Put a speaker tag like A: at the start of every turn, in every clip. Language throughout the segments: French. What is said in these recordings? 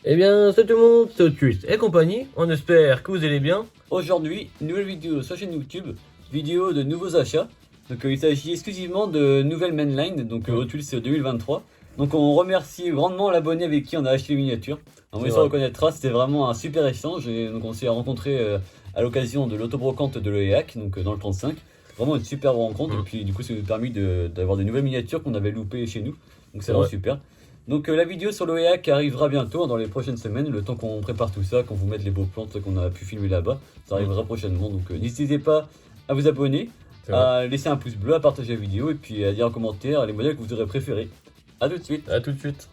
A: Eh bien, salut tout le monde, c'est Twist et compagnie, on espère que vous allez bien.
B: Aujourd'hui, nouvelle vidéo sur la chaîne YouTube, vidéo de nouveaux achats. Donc il s'agit exclusivement de nouvelles mainline, donc Hot Wheels 2023. Donc on remercie grandement l'abonné avec qui on a acheté les miniatures. Alors, on se reconnaîtra, c'était vraiment un super échange. Et donc on s'est rencontrés à l'occasion de l'autobrocante de l'OEAC, donc dans le 35. Vraiment une super rencontre. Et puis du coup ça nous a permis d'avoir des nouvelles miniatures qu'on avait loupées chez nous. Donc c'est vraiment super. Donc la vidéo sur l'OEAC arrivera bientôt, dans les prochaines semaines, le temps qu'on prépare tout ça, qu'on vous mette les beaux plans qu'on a pu filmer là-bas, ça arrivera prochainement. Donc n'hésitez pas à vous abonner, à laisser un pouce bleu, à partager la vidéo et puis à dire en commentaire les modèles que vous aurez préférés. A tout de suite.
A: A tout de suite.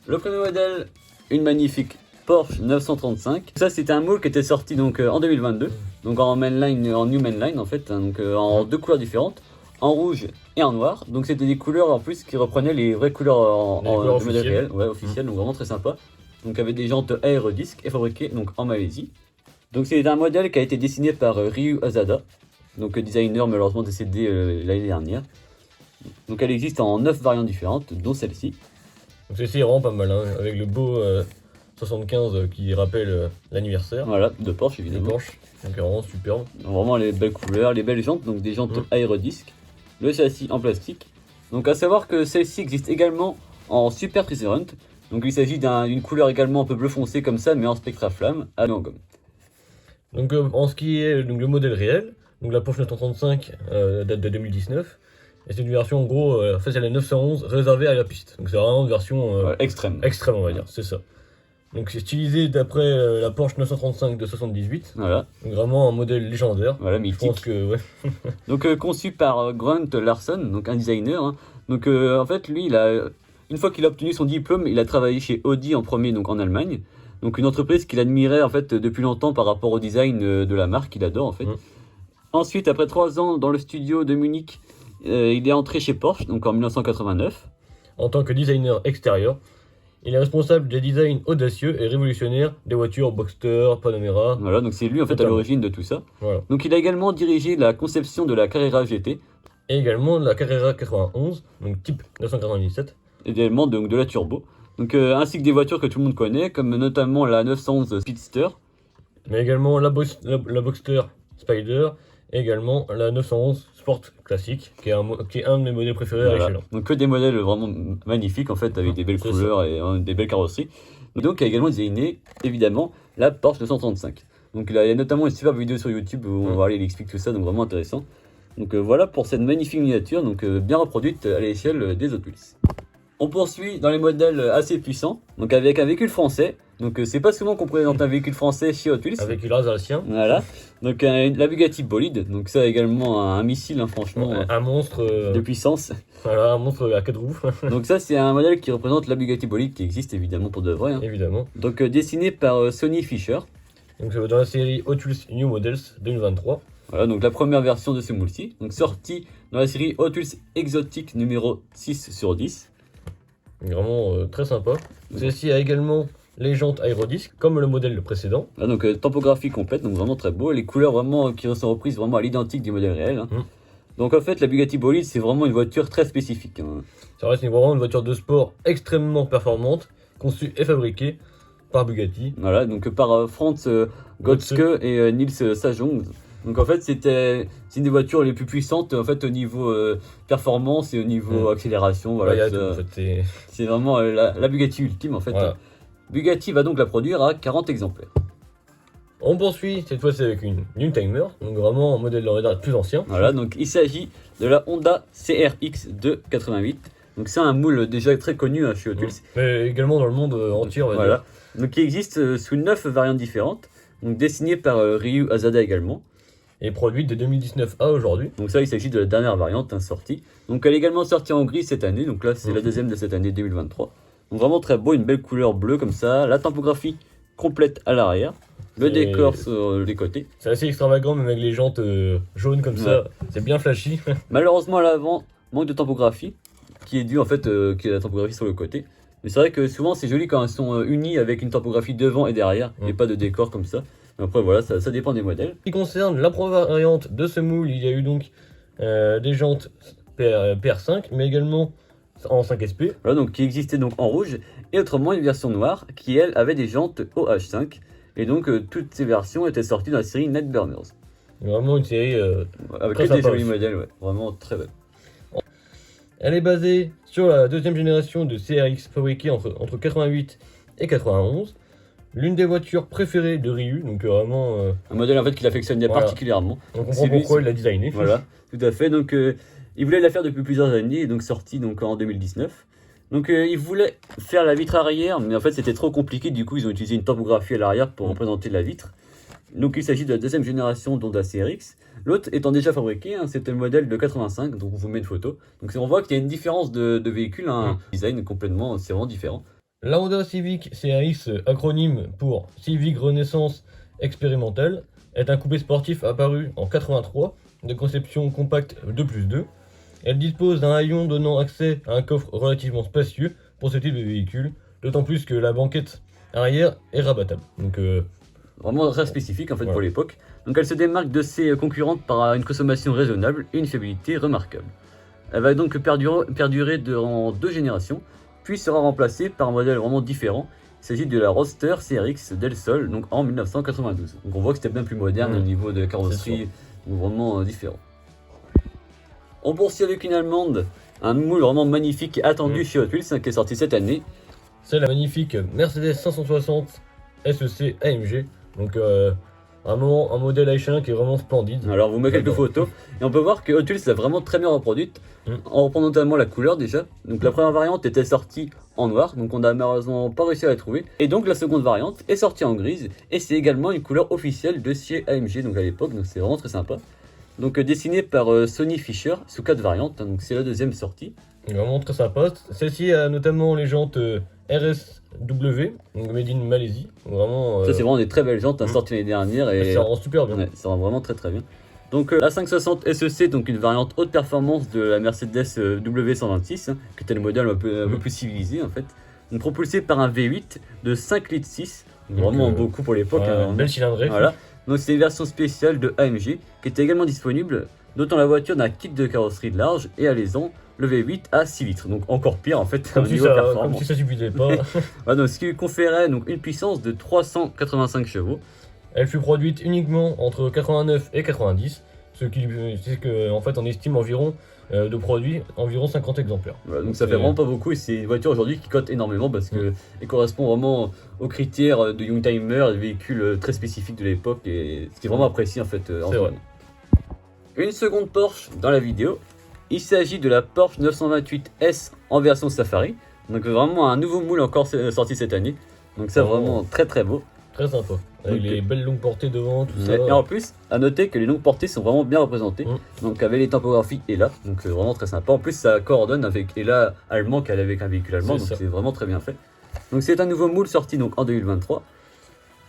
B: Le premier modèle, une magnifique Porsche 935. Ça c'était un moule qui était sorti donc en 2022, donc en mainline, en new mainline en fait, hein, donc en deux couleurs différentes, en rouge et en noir. Donc c'était des couleurs en plus qui reprenaient les vraies couleurs en modèle réel, ouais, officiel, donc vraiment très sympa. Donc avec des jantes aérodisques et fabriquées donc en Malaisie. Donc c'est un modèle qui a été dessiné par Ryu Asada, donc designer malheureusement décédé l'année dernière. Donc elle existe en 9 variantes différentes, dont celle-ci.
A: Donc celle-ci est vraiment pas mal, hein, avec le beau 75 qui rappelle l'anniversaire.
B: Voilà, de Porsche évidemment.
A: De Porsche, donc vraiment superbe.
B: Donc, vraiment les belles couleurs, les belles jantes, donc des jantes aérodisques. Le châssis en plastique. Donc à savoir que celle-ci existe également en Super Treasure Hunt. Donc il s'agit d'une couleur également un peu bleu foncé comme ça, mais en Spectra Flamme à en gomme.
A: Donc en ce qui est donc, le modèle réel, donc la Porsche 935 date de 2019. Et c'est une version en gros, c'est la 911 réservée à la piste. Donc c'est vraiment une version
B: extrême.
A: Extrême on va dire, c'est ça. Donc c'est stylisé d'après la Porsche 935 de 78.
B: Voilà.
A: Donc vraiment un modèle légendaire.
B: Voilà, mythique.
A: Je pense que, ouais.
B: Donc conçu par Grant Larson, donc un designer. Hein. Donc en fait lui, une fois qu'il a obtenu son diplôme, il a travaillé chez Audi en premier, donc en Allemagne. Donc une entreprise qu'il admirait en fait depuis longtemps par rapport au design de la marque qu'il adore en fait. Ensuite, après 3 ans dans le studio de Munich, il est entré chez Porsche, donc en 1989.
A: En tant que designer extérieur, il est responsable des designs audacieux et révolutionnaires des voitures Boxster, Panamera.
B: Voilà, donc c'est lui en fait à l'origine de tout ça.
A: Voilà.
B: Donc il a également dirigé la conception de la Carrera GT.
A: Et également de la Carrera 91, donc type 997.
B: Et également donc de la Turbo. Donc ainsi que des voitures que tout le monde connaît, comme notamment la 911 Speedster.
A: Mais également la Boxster Spider. Et également la 911 Sport classique, qui est un de mes modèles préférés à l'échelle.
B: Donc que des modèles vraiment magnifiques en fait, avec des belles couleurs et des belles carrosseries. Donc il a également designé évidemment la Porsche 935. Donc il y a notamment une superbe vidéo sur YouTube où il explique tout ça, donc vraiment intéressant. Donc voilà pour cette magnifique miniature, donc bien reproduite à l'échelle des Hot Wheels. On poursuit dans les modèles assez puissants, donc avec un véhicule français. Donc c'est pas souvent qu'on présente un véhicule français chez Hot Wheels.
A: Un véhicule alsacien.
B: Voilà. Donc la Bugatti Bolide. Donc ça également un missile, hein, franchement.
A: Un monstre
B: de puissance.
A: Voilà, un monstre à 4 roues.
B: Donc ça c'est un modèle qui représente la Bugatti Bolide qui existe évidemment pour de vrai. Hein.
A: Évidemment.
B: Donc dessiné par Sonny Fisher.
A: Donc dans la série Hot Wheels New Models 2023.
B: Voilà, donc la première version de ce moule-ci. Donc sorti dans la série Hot Wheels Exotic numéro 6 sur 10.
A: Vraiment très sympa. Celle-ci a également les jantes aérodisques, comme le modèle précédent.
B: Ah, donc topographie complète, donc vraiment très beau. Les couleurs vraiment qui sont reprises vraiment à l'identique du modèle réel. Hein. Donc en fait la Bugatti Bolide c'est vraiment une voiture très spécifique. Hein.
A: Ça reste vraiment une voiture de sport extrêmement performante, conçue et fabriquée par Bugatti.
B: Voilà, donc par Franz Gotzke et Nils Sajong. Donc en fait c'est une des voitures les plus puissantes en fait au niveau performance et au niveau accélération. Voilà, c'est vraiment la Bugatti ultime en fait. Voilà. Bugatti va donc la produire à 40 exemplaires.
A: On poursuit cette fois-ci avec une Youngtimer, donc vraiment un modèle plus ancien.
B: Voilà, donc il s'agit de la Honda CRX 288. Donc c'est un moule déjà très connu hein, chez Hot Wheels.
A: Mais également dans le monde entier on va dire.
B: Donc qui existe sous 9 variantes différentes, donc dessinées par Ryu Asada également.
A: Et produite de 2019 à aujourd'hui.
B: Donc ça il s'agit de la dernière variante hein, sortie. Donc elle est également sortie en gris cette année, donc là c'est la deuxième de cette année 2023. Donc vraiment très beau, une belle couleur bleue comme ça, la typographie complète à l'arrière, le décor sur les côtés.
A: C'est assez extravagant même avec les jantes jaunes comme ça, c'est bien flashy.
B: Malheureusement à l'avant, manque de typographie, qui est dû en fait qui est la typographie sur le côté. Mais c'est vrai que souvent c'est joli quand elles sont unies avec une typographie devant et derrière, et pas de décor comme ça. Après voilà, ça dépend des modèles.
A: En ce qui concerne la première variante de ce moule, il y a eu donc des jantes PR5, mais également en 5 SP.
B: Voilà, donc qui existait donc en rouge, et autrement une version noire qui elle avait des jantes OH5, et donc toutes ces versions étaient sorties dans la série Nightburners.
A: Vraiment une série
B: Avec
A: très
B: que des
A: sympa
B: jolis
A: aussi.
B: modèles, ouais, vraiment très belle.
A: Elle est basée sur la deuxième génération de CRX fabriquée entre 88 et 91. L'une des voitures préférées de Ryu, donc vraiment
B: Un modèle en fait qu'il affectionnait
A: Voilà.
B: particulièrement.
A: on comprend
B: C'est lui,
A: pourquoi
B: c'est-
A: il l'a designé.
B: Voilà, tout à fait. Donc, il voulait la faire depuis plusieurs années, et donc sorti donc en 2019. Donc, il voulait faire la vitre arrière, mais en fait, c'était trop compliqué. Du coup, ils ont utilisé une topographie à l'arrière pour représenter la vitre. Donc, il s'agit de la deuxième génération d'Honda CRX. L'autre étant déjà fabriqué, hein, c'était le modèle de 85, donc on vous met une photo. Donc, on voit qu'il y a une différence de véhicule, un design complètement, c'est vraiment différent.
A: La Honda Civic CRX, acronyme pour Civic Renaissance Expérimentale, est un coupé sportif apparu en 83 de conception compacte 2+2. Elle dispose d'un haillon donnant accès à un coffre relativement spacieux pour ce type de véhicule, d'autant plus que la banquette arrière est rabattable. Donc
B: Vraiment très spécifique en fait
A: Ouais.
B: pour l'époque. Donc elle se démarque de ses concurrentes par une consommation raisonnable et une fiabilité remarquable. Elle va donc perdurer durant 2 générations, puis sera remplacée par un modèle vraiment différent. Il s'agit de la Roadster CRX Del Sol, donc en 1992. Donc on voit que c'était bien plus moderne au niveau de la
A: C'est
B: carrosserie, donc vraiment différent. On poursuit avec une allemande, un moule vraiment magnifique et attendu chez Hot Wheels, hein, qui est sorti cette année.
A: c'est la magnifique Mercedes 560 SEC AMG. Donc un modèle H1 qui est vraiment splendide.
B: Alors, on vous met quelques
A: J'adore.
B: photos et on peut voir que Hot Wheels l'a vraiment très bien reproduite. On reprend notamment la couleur déjà. Donc, la première variante était sortie en noir, donc on n'a malheureusement pas réussi à la trouver. Et donc, la seconde variante est sortie en grise et c'est également une couleur officielle de chez AMG, donc à l'époque, donc c'est vraiment très sympa. Donc, dessinée par Sonny Fisher sous 4 variantes, hein, donc c'est la deuxième sortie.
A: Vraiment très sympa. Celle-ci a notamment les jantes RSW, donc made in Malaisie. Vraiment,
B: Ça, c'est vraiment des très belles jantes, hein, sorties l'année dernière et
A: ça rend super bien.
B: ouais, ça rend vraiment très très bien. Donc la 560 SEC, donc une variante haute performance de la Mercedes W126, hein, qui était le modèle un peu plus civilisé en fait. Donc propulsé par un V8 de 5 litres 6,
A: Donc,
B: vraiment beaucoup pour l'époque.
A: Ouais,
B: hein,
A: une belle cylindrée.
B: voilà. Donc c'est une version spéciale de AMG qui était également disponible, dotant la voiture d'un kit de carrosserie large et alésant le V8 à 6 litres. Donc encore pire en fait
A: Comme
B: au
A: si,
B: niveau
A: ça,
B: performance.
A: comme si ça suffisait pas.
B: Voilà, donc, ce qui lui conférait donc, une puissance de 385 chevaux.
A: Elle fut produite uniquement entre 89 et 90, ce qui c'est que en fait on estime environ de produits environ 50 exemplaires.
B: Voilà, donc ça fait vraiment pas beaucoup et c'est une voiture aujourd'hui qui cote énormément parce que elle correspond vraiment aux critères de Youngtimer, des véhicules très spécifiques de l'époque et ce qui est vraiment apprécié en fait. En
A: C'est
B: ce
A: vrai.
B: moment. Une seconde Porsche dans la vidéo. Il s'agit de la Porsche 928 S en version Safari. Donc vraiment un nouveau moule encore sorti cette année. Donc ça vraiment très très beau.
A: Très sympa. Avec
B: Donc,
A: les belles longues portées devant, tout ça.
B: Et en plus, à noter que les longues portées sont vraiment bien représentées.
A: Mm.
B: Donc avec les typographies ELA, donc vraiment très sympa. En plus, ça coordonne avec ELA allemand qu'elle avec un véhicule allemand,
A: C'est
B: donc
A: ça.
B: c'est vraiment très bien fait. Donc c'est un nouveau moule sorti donc en 2023.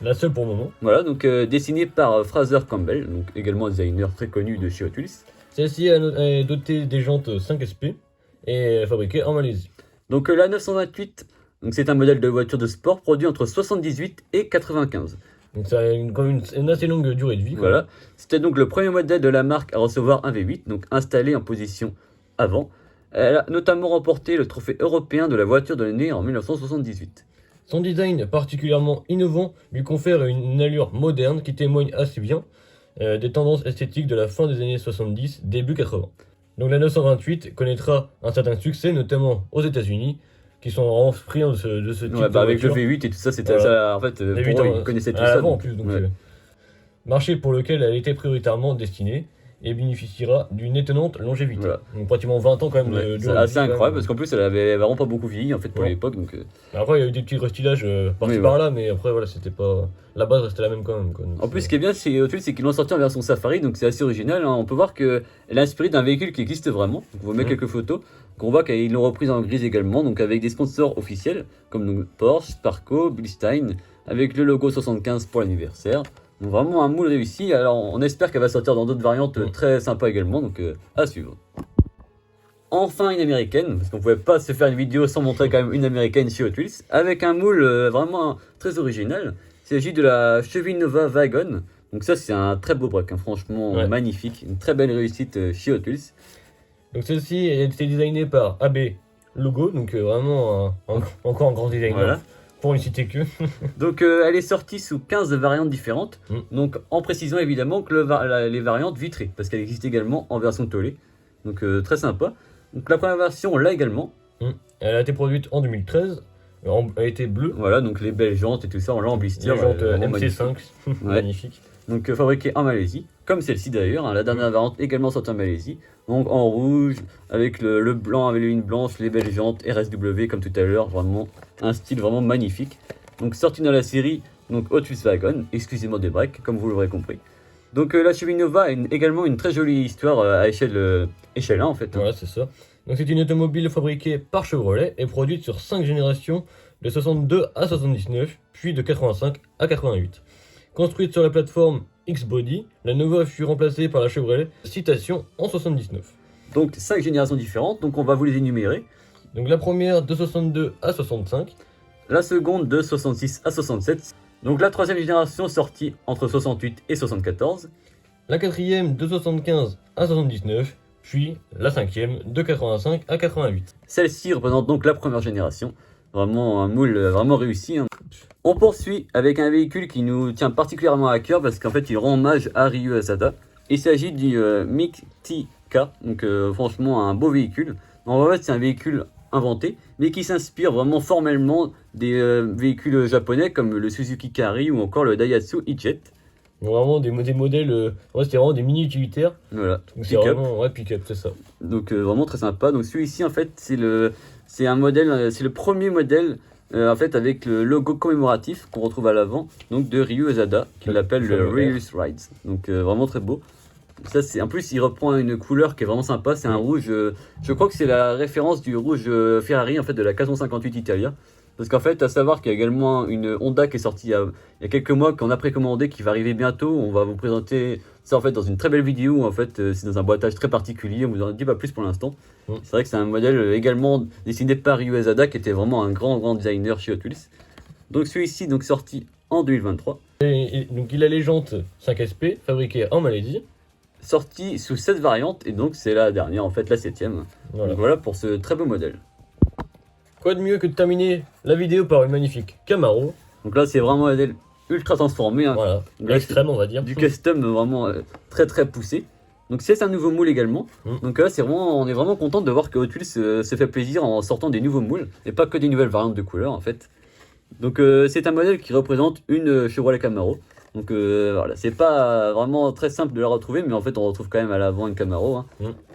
A: La seule pour le moment.
B: Voilà, donc dessiné par Fraser Campbell, donc également un designer très connu de chez Hot Wheels.
A: Celle-ci est dotée des jantes 5 SP et est fabriquée en Malaisie.
B: Donc la 928, donc c'est un modèle de voiture de sport produit entre 78 et 95.
A: Donc ça a quand même une assez longue durée de vie. quoi.
B: Voilà, c'était donc le premier modèle de la marque à recevoir un V8, donc installé en position avant. Elle a notamment remporté le trophée européen de la voiture de l'année en 1978.
A: Son design particulièrement innovant lui confère une allure moderne qui témoigne assez bien des tendances esthétiques de la fin des années 70, début 80. Donc la 928 connaîtra un certain succès, notamment aux États-Unis, qui sont vraiment friands de ce type
B: Ouais,
A: de
B: bah avec le
A: voiture.
B: V8 et tout ça, c'était
A: Voilà.
B: ça. En fait,
A: Les
B: pour eux,
A: huit ans,
B: ils connaissaient tout
A: à
B: ça.
A: l'avant, en
B: donc,
A: plus, donc,
B: ouais.
A: marché pour lequel elle était prioritairement destinée et bénéficiera d'une étonnante longévité.
B: Voilà.
A: Donc pratiquement 20 ans quand même
B: Ouais,
A: de
B: c'est
A: durée de
B: assez
A: vie, quand
B: incroyable
A: même.
B: parce qu'en plus elle avait vraiment pas beaucoup vieilli en fait pour
A: Ouais.
B: l'époque donc
A: Après il y a eu des petits restylages par-ci
B: Oui,
A: par-là, mais après voilà, c'était pas... La base restait la même quand même. Quoi. Donc,
B: en plus ce qui est bien chez Hot Wheels c'est qu'ils l'ont sorti en version Safari donc c'est assez original hein. On peut voir que elle est inspirée d'un véhicule qui existe vraiment donc on vous met quelques photos donc on voit qu'ils l'ont reprise en grise également donc avec des sponsors officiels comme donc, Porsche, Sparco, Bilstein avec le logo 75 pour l'anniversaire. Donc vraiment un moule réussi, alors on espère qu'elle va sortir dans d'autres variantes très sympas également, donc à suivre. Enfin une américaine, parce qu'on pouvait pas se faire une vidéo sans montrer quand même une américaine chez Hot Wheels, avec un moule vraiment très original. Il s'agit de la Chevy Nova Wagon, donc ça c'est un très beau break, hein, franchement magnifique, une très belle réussite chez Hot Wheels.
A: Donc celle-ci a été designée par AB logo, donc vraiment encore un grand designer.
B: Voilà.
A: Pour ne citer que.
B: Donc elle est sortie sous 15 variantes différentes, donc en précisant évidemment que les variantes vitrées, parce qu'elle existe également en version tollée, donc très sympa. Donc la première version, on l'a également.
A: Elle a été produite en 2013, elle a été bleue.
B: Voilà, donc les belles jantes et tout ça, on l'a en blister.
A: Les jantes MC5, magnifique.
B: Donc fabriquée en Malaisie, comme celle-ci d'ailleurs, hein, la dernière variante également sortie en Malaisie. Donc en rouge, avec le blanc avec les lignes blanches, les belles jantes, RSW comme tout à l'heure, vraiment un style vraiment magnifique. Donc sorti dans la série donc Hot Wheels Wagon, exclusivement des breaks, comme vous l'aurez compris. Donc la Chevy Nova a également une très jolie histoire à échelle 1 en fait.
A: Voilà, c'est ça. Donc c'est une automobile fabriquée par Chevrolet et produite sur 5 générations de 62 à 79, puis de 85 à 88. Construite sur la plateforme X-Body, la Nova fut remplacée par la Chevrolet Citation en 79.
B: Donc 5 générations différentes, donc on va vous les énumérer.
A: Donc la première de 62 à 65.
B: La seconde de 66 à 67. Donc la troisième génération sortie entre 68 et 74.
A: La quatrième de 75 à 79. Puis la cinquième de 85 à 88.
B: Celle-ci représente donc la première génération. Vraiment un moule vraiment réussi. Hein. On poursuit avec un véhicule qui nous tient particulièrement à cœur parce qu'en fait il rend hommage à Ryu Asada. Il s'agit du MIC-TK, donc franchement un beau véhicule. En fait c'est un véhicule inventé, mais qui s'inspire vraiment formellement des véhicules japonais comme le Suzuki Kari ou encore le Daihatsu E-Jet.
A: Vraiment des modèles, c'était vraiment des mini utilitaires.
B: Voilà,
A: c'est vraiment pick-up, c'est ça.
B: Donc vraiment très sympa. Donc celui-ci en fait c'est un modèle, c'est le premier modèle en fait avec le logo commémoratif qu'on retrouve à l'avant, donc de Ryu Asada, qui l'appelle le Ryu's Rides. Donc vraiment très beau. Ça c'est en plus il reprend une couleur qui est vraiment sympa, c'est un rouge. Je crois que c'est la référence du rouge Ferrari en fait de la 458 Italia. Parce qu'en fait, à savoir qu'il y a également une Honda qui est sortie il y a quelques mois qu'on a précommandé, qui va arriver bientôt. On va vous présenter ça en fait dans une très belle vidéo. En fait, c'est dans un boîtage très particulier. On vous en dit pas plus pour l'instant. C'est vrai que c'est un modèle également dessiné par Ryu Asada, qui était vraiment un grand designer chez Hot Wheels. Donc celui-ci, donc sorti en 2023.
A: Donc il a les jantes 5SP, fabriquées en Malaisie.
B: Sorti sous 7 variantes, et donc c'est la dernière, en fait la 7ème.
A: Voilà.
B: Donc voilà pour ce très beau modèle.
A: Quoi de mieux que de terminer la vidéo par une magnifique Camaro.
B: Donc là c'est vraiment un modèle ultra transformé. Hein.
A: Voilà, l'extrême on va dire.
B: Du custom vraiment très poussé. Donc c'est un nouveau moule également. Donc là on est vraiment content de voir que Hot Wheels se fait plaisir en sortant des nouveaux moules. Et pas que des nouvelles variantes de couleurs en fait. Donc c'est un modèle qui représente une Chevrolet Camaro. Donc voilà, c'est pas vraiment très simple de la retrouver, mais en fait on retrouve quand même à l'avant une Camaro. Hein.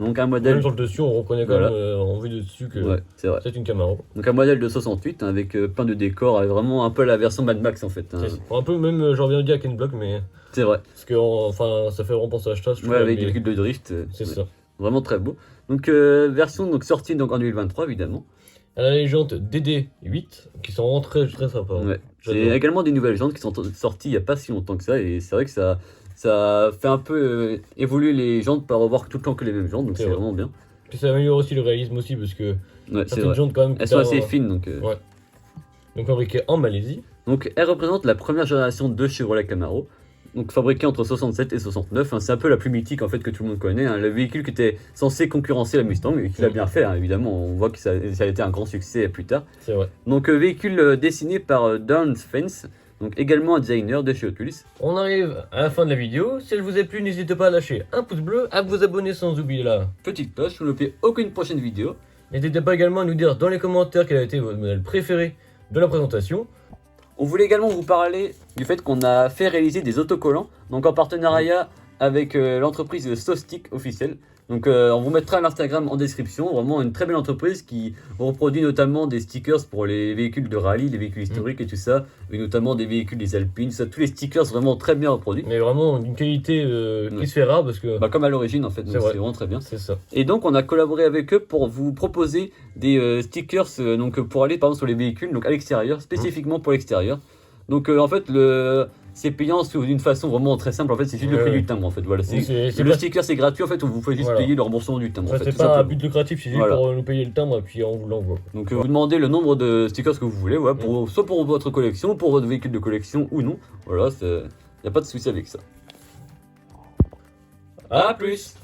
B: Donc un modèle.
A: Même sur le dessus, on reconnaît quand même en vue de dessus que c'est une Camaro.
B: Donc un modèle de 68 hein, avec plein de décors, avec vraiment un peu la version Mad Max en fait. Hein.
A: Un peu même, j'en reviens dire Ken Block, mais.
B: C'est vrai.
A: Parce que enfin, ça fait vraiment penser à Stas.
B: Ouais, avec des véhicules de drift.
A: C'est ça.
B: Vraiment très beau. Donc version donc sortie donc en 2023 évidemment.
A: Elle a les jantes DD8 qui sont vraiment très sympas.
B: Ouais. C'est également des nouvelles jantes qui sont sorties il n'y a pas si longtemps que ça, et c'est vrai que ça fait un peu évoluer les jantes par revoir tout le temps que les mêmes jantes, donc c'est vraiment bien.
A: Puis ça améliore aussi le réalisme aussi parce que
B: certaines
A: jantes quand même
B: elles sont assez fines donc.
A: Ouais. Donc fabriquées en Malaisie.
B: Donc elle représente la première génération de Chevrolet Camaro. Donc fabriqué entre 67 et 69, hein, c'est un peu la plus mythique en fait que tout le monde connaît, hein, le véhicule qui était censé concurrencer la Mustang et qui l'a bien fait, hein, évidemment, on voit que ça a été un grand succès plus tard.
A: C'est vrai.
B: Donc véhicule dessiné par Don Fence, donc également un designer de chez Hot Wheels.
A: On arrive à la fin de la vidéo, si elle vous a plu n'hésitez pas à lâcher un pouce bleu, à vous abonner sans oublier la
B: petite cloche pour ne louper aucune prochaine vidéo.
A: N'hésitez pas également à nous dire dans les commentaires quel a été votre modèle préféré de la présentation.
B: On voulait également vous parler du fait qu'on a fait réaliser des autocollants, donc en partenariat avec l'entreprise Sostic officielle. Donc on vous mettra l'Instagram en description, vraiment une très belle entreprise qui reproduit notamment des stickers pour les véhicules de rallye, les véhicules historiques et tout ça, et notamment des véhicules des Alpines, ça, tous les stickers vraiment très bien reproduits.
A: Mais vraiment d'une qualité qui se fait rare parce que...
B: comme à l'origine en fait, donc c'est vraiment très bien.
A: C'est ça.
B: Et donc on a collaboré avec eux pour vous proposer des stickers donc, pour aller par exemple sur les véhicules, donc à l'extérieur, spécifiquement pour l'extérieur. Donc en fait c'est payant d'une façon vraiment très simple, en fait c'est juste le prix du timbre en fait, voilà. Le sticker c'est gratuit en fait, on vous fait juste payer le remboursement du timbre en fait.
A: C'est pas un but lucratif, c'est juste pour nous payer le timbre et puis on vous l'envoie.
B: Donc vous demandez le nombre de stickers que vous voulez, voilà, soit pour votre collection, pour votre véhicule de collection ou non, voilà, il n'y a pas de souci avec ça.
A: A plus.